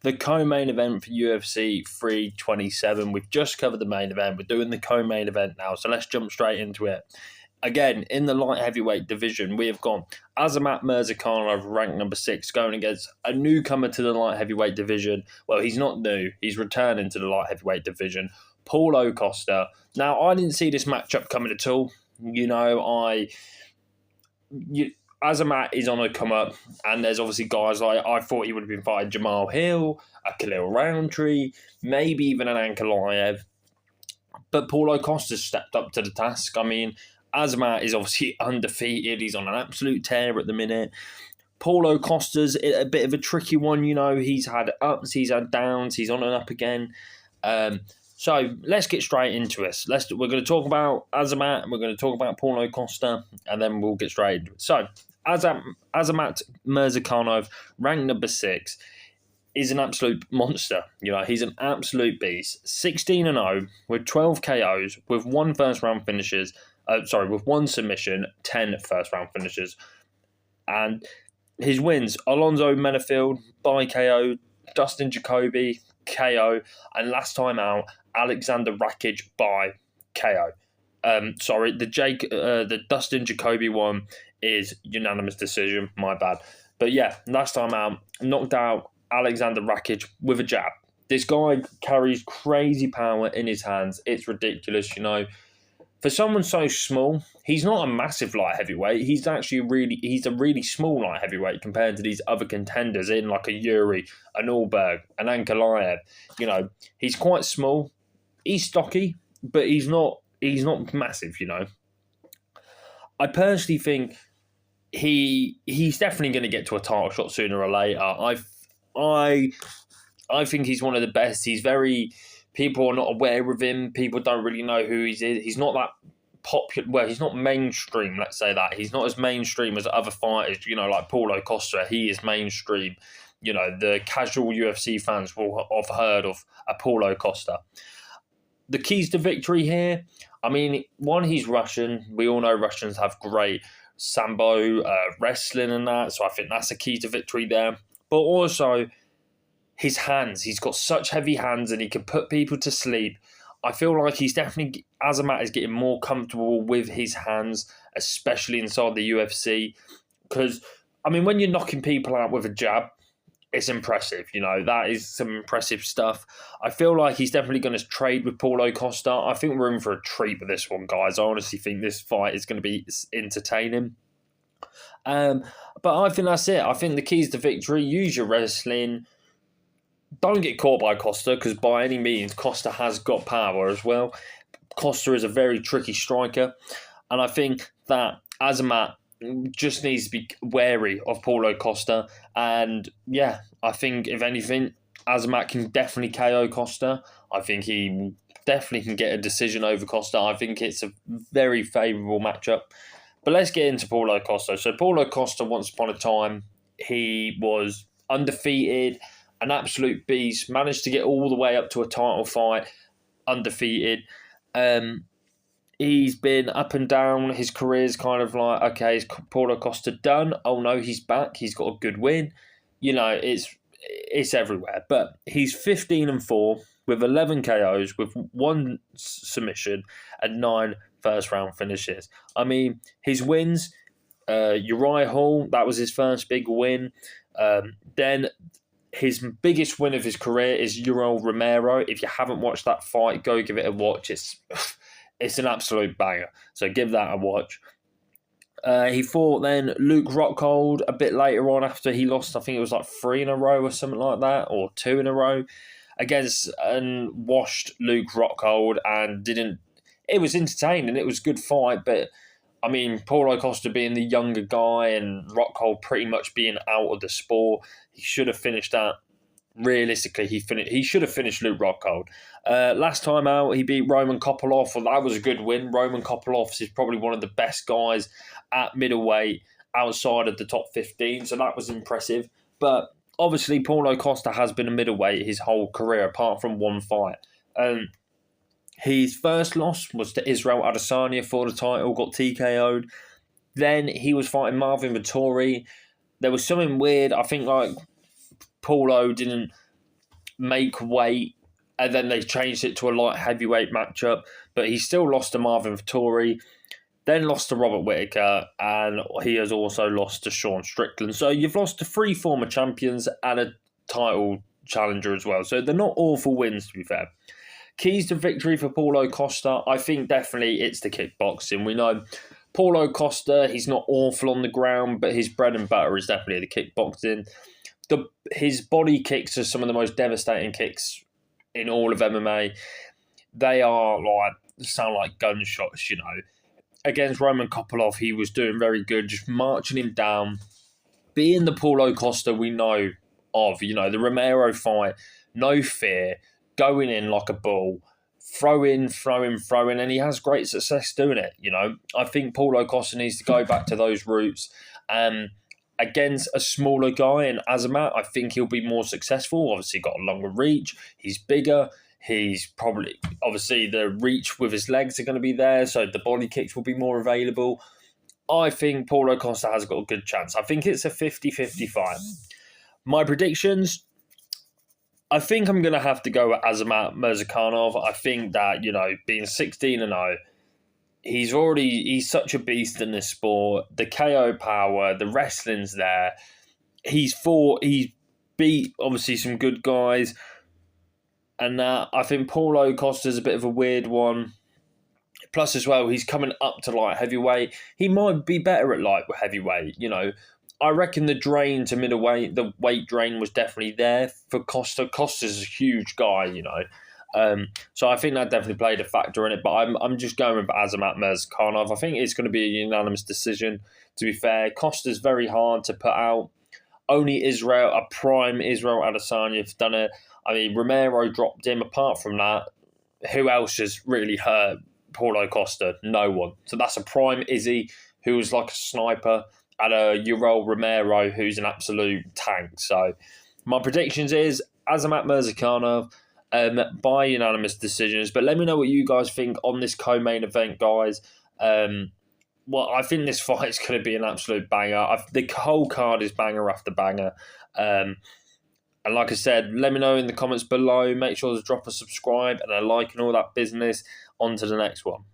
the co-main event for UFC 327. We've just covered the main event. We're doing the co-main event now, so let's jump straight into it. Again, in the light heavyweight division, we have gone Azamat Murzakanov, ranked number 6, going against a newcomer to the light heavyweight division. Well, he's not new. He's returning to the light heavyweight division. Paulo Costa. Now, I didn't see this matchup coming at all. Azamat is on a come up, and there's obviously guys like I thought he would have been fighting Jamal Hill, a Khalil Roundtree, maybe even an Ankalaev. But Paulo Costa stepped up to the task. I mean, Azamat is obviously undefeated. He's on an absolute tear at the minute. Paulo Costa's a bit of a tricky one. He's had ups, he's had downs, he's on and up again. So let's get straight into this. We're going to talk about Azamat, and we're going to talk about Paulo Costa, and then we'll get straight into it. So Azamat Murzakanov, ranked number 6, is an absolute monster. He's an absolute beast. 16-0 with 12 KOs, with 1 first-round finishes. With 1 submission, 10 first-round finishes. And his wins, Alonzo Menafield by KO, Dustin Jacoby, KO, and last time out, Alexander Rakic by KO. The Dustin Jacoby one is unanimous decision, my bad. But yeah, last time out, knocked out Alexander Rakic with a jab. This guy carries crazy power in his hands. It's ridiculous, For someone so small, he's not a massive light heavyweight. He's a really small light heavyweight compared to these other contenders in like a Yuri, an Allberg, an Ankalaev. He's quite small. He's stocky, but he's not massive. I personally think he's definitely going to get to a title shot sooner or later. I think he's one of the best. People are not aware of him. People don't really know who he is. He's not that popular. Well, he's not mainstream, let's say that. He's not as mainstream as other fighters, like Paulo Costa. He is mainstream. The casual UFC fans will have heard of a Paulo Costa. The keys to victory here, I mean, one, he's Russian. We all know Russians have great sambo, wrestling and that, so I think that's a key to victory there. But also, his hands. He's got such heavy hands and he can put people to sleep. I feel like Azamat is getting more comfortable with his hands, especially inside the UFC. Because, I mean, when you're knocking people out with a jab, it's impressive. That is some impressive stuff. I feel like he's definitely going to trade with Paulo Costa. I think we're in for a treat with this one, guys. I honestly think this fight is going to be entertaining. But I think that's it. I think the keys to victory, use your wrestling. Don't get caught by Costa, because by any means, Costa has got power as well. Costa is a very tricky striker. And I think that Azamat just needs to be wary of Paulo Costa. And yeah, I think if anything, Azamat can definitely KO Costa. I think he definitely can get a decision over Costa. I think it's a very favourable matchup. But let's get into Paulo Costa. So Paulo Costa, once upon a time, he was undefeated, an absolute beast, managed to get all the way up to a title fight, undefeated. He's been up and down. His career's kind of like, okay, is Paulo Costa done? Oh no, he's back. He's got a good win. It's everywhere. But he's 15-4 with 11 KOs, with 1 submission and 9 first-round finishes. I mean, his wins, Uriah Hall, that was his first big win. Then his biggest win of his career is Yoel Romero. If you haven't watched that fight, go give it a watch. It's an absolute banger. So give that a watch. He fought then Luke Rockhold a bit later on after he lost, I think it was like 3 in a row or something like that, or 2 in a row, against and washed Luke Rockhold and didn't. It was entertaining. It was a good fight, but I mean, Paulo Costa being the younger guy and Rockhold pretty much being out of the sport, he should have finished that. Realistically, he should have finished Luke Rockhold. Last time out, he beat Roman Kopylov. Well, that was a good win. Roman Kopylov is probably one of the best guys at middleweight outside of the top 15, so that was impressive. But obviously, Paulo Costa has been a middleweight his whole career, apart from one fight. His first loss was to Israel Adesanya for the title, got TKO'd. Then he was fighting Marvin Vettori. There was something weird. I think like Paulo didn't make weight, and then they changed it to a light heavyweight matchup. But he still lost to Marvin Vettori, then lost to Robert Whittaker, and he has also lost to Sean Strickland. So you've lost to 3 former champions and a title challenger as well. So they're not awful wins, to be fair. Keys to victory for Paulo Costa, I think definitely it's the kickboxing. We know Paulo Costa, he's not awful on the ground, but his bread and butter is definitely the kickboxing. His body kicks are some of the most devastating kicks in all of MMA. They are sound like gunshots, you know. Against Roman Kopylov, he was doing very good, just marching him down. Being the Paulo Costa we know of, you know, the Romero fight, no fear, going in like a bull, throwing, and he has great success doing it, you know. I think Paulo Costa needs to go back to those roots. Against a smaller guy in Azamat, I think he'll be more successful. Obviously, got a longer reach. He's bigger. He's probably, obviously, the reach with his legs are going to be there, so the body kicks will be more available. I think Paulo Costa has got a good chance. I think it's a 50-50 fight. My predictions, I think I'm going to have to go with Azamat Murzakanov. I think that, you know, being 16-0, he's such a beast in this sport. The KO power, the wrestling's there. He's beat, obviously, some good guys. And I think Paulo Costa's a bit of a weird one. Plus, as well, he's coming up to light heavyweight. He might be better at light heavyweight, you know. I reckon the drain to middleweight, the weight drain was definitely there for Costa. Costa's a huge guy, you know. So I think that definitely played a factor in it. But I'm just going with Azamat Murzakanov. I think it's going to be a unanimous decision, to be fair. Costa's very hard to put out. Only a prime Israel Adesanya have done it. I mean, Romero dropped him. Apart from that, who else has really hurt Paulo Costa? No one. So that's a prime Izzy, who was like a sniper, and a Yoel Romero, who's an absolute tank. So my predictions is Azamat Murzakanov by unanimous decisions. But let me know what you guys think on this co-main event, guys. Well, I think this fight is going to be an absolute banger. The whole card is banger after banger. And like I said, let me know in the comments below. Make sure to drop a subscribe and a like and all that business. On to the next one.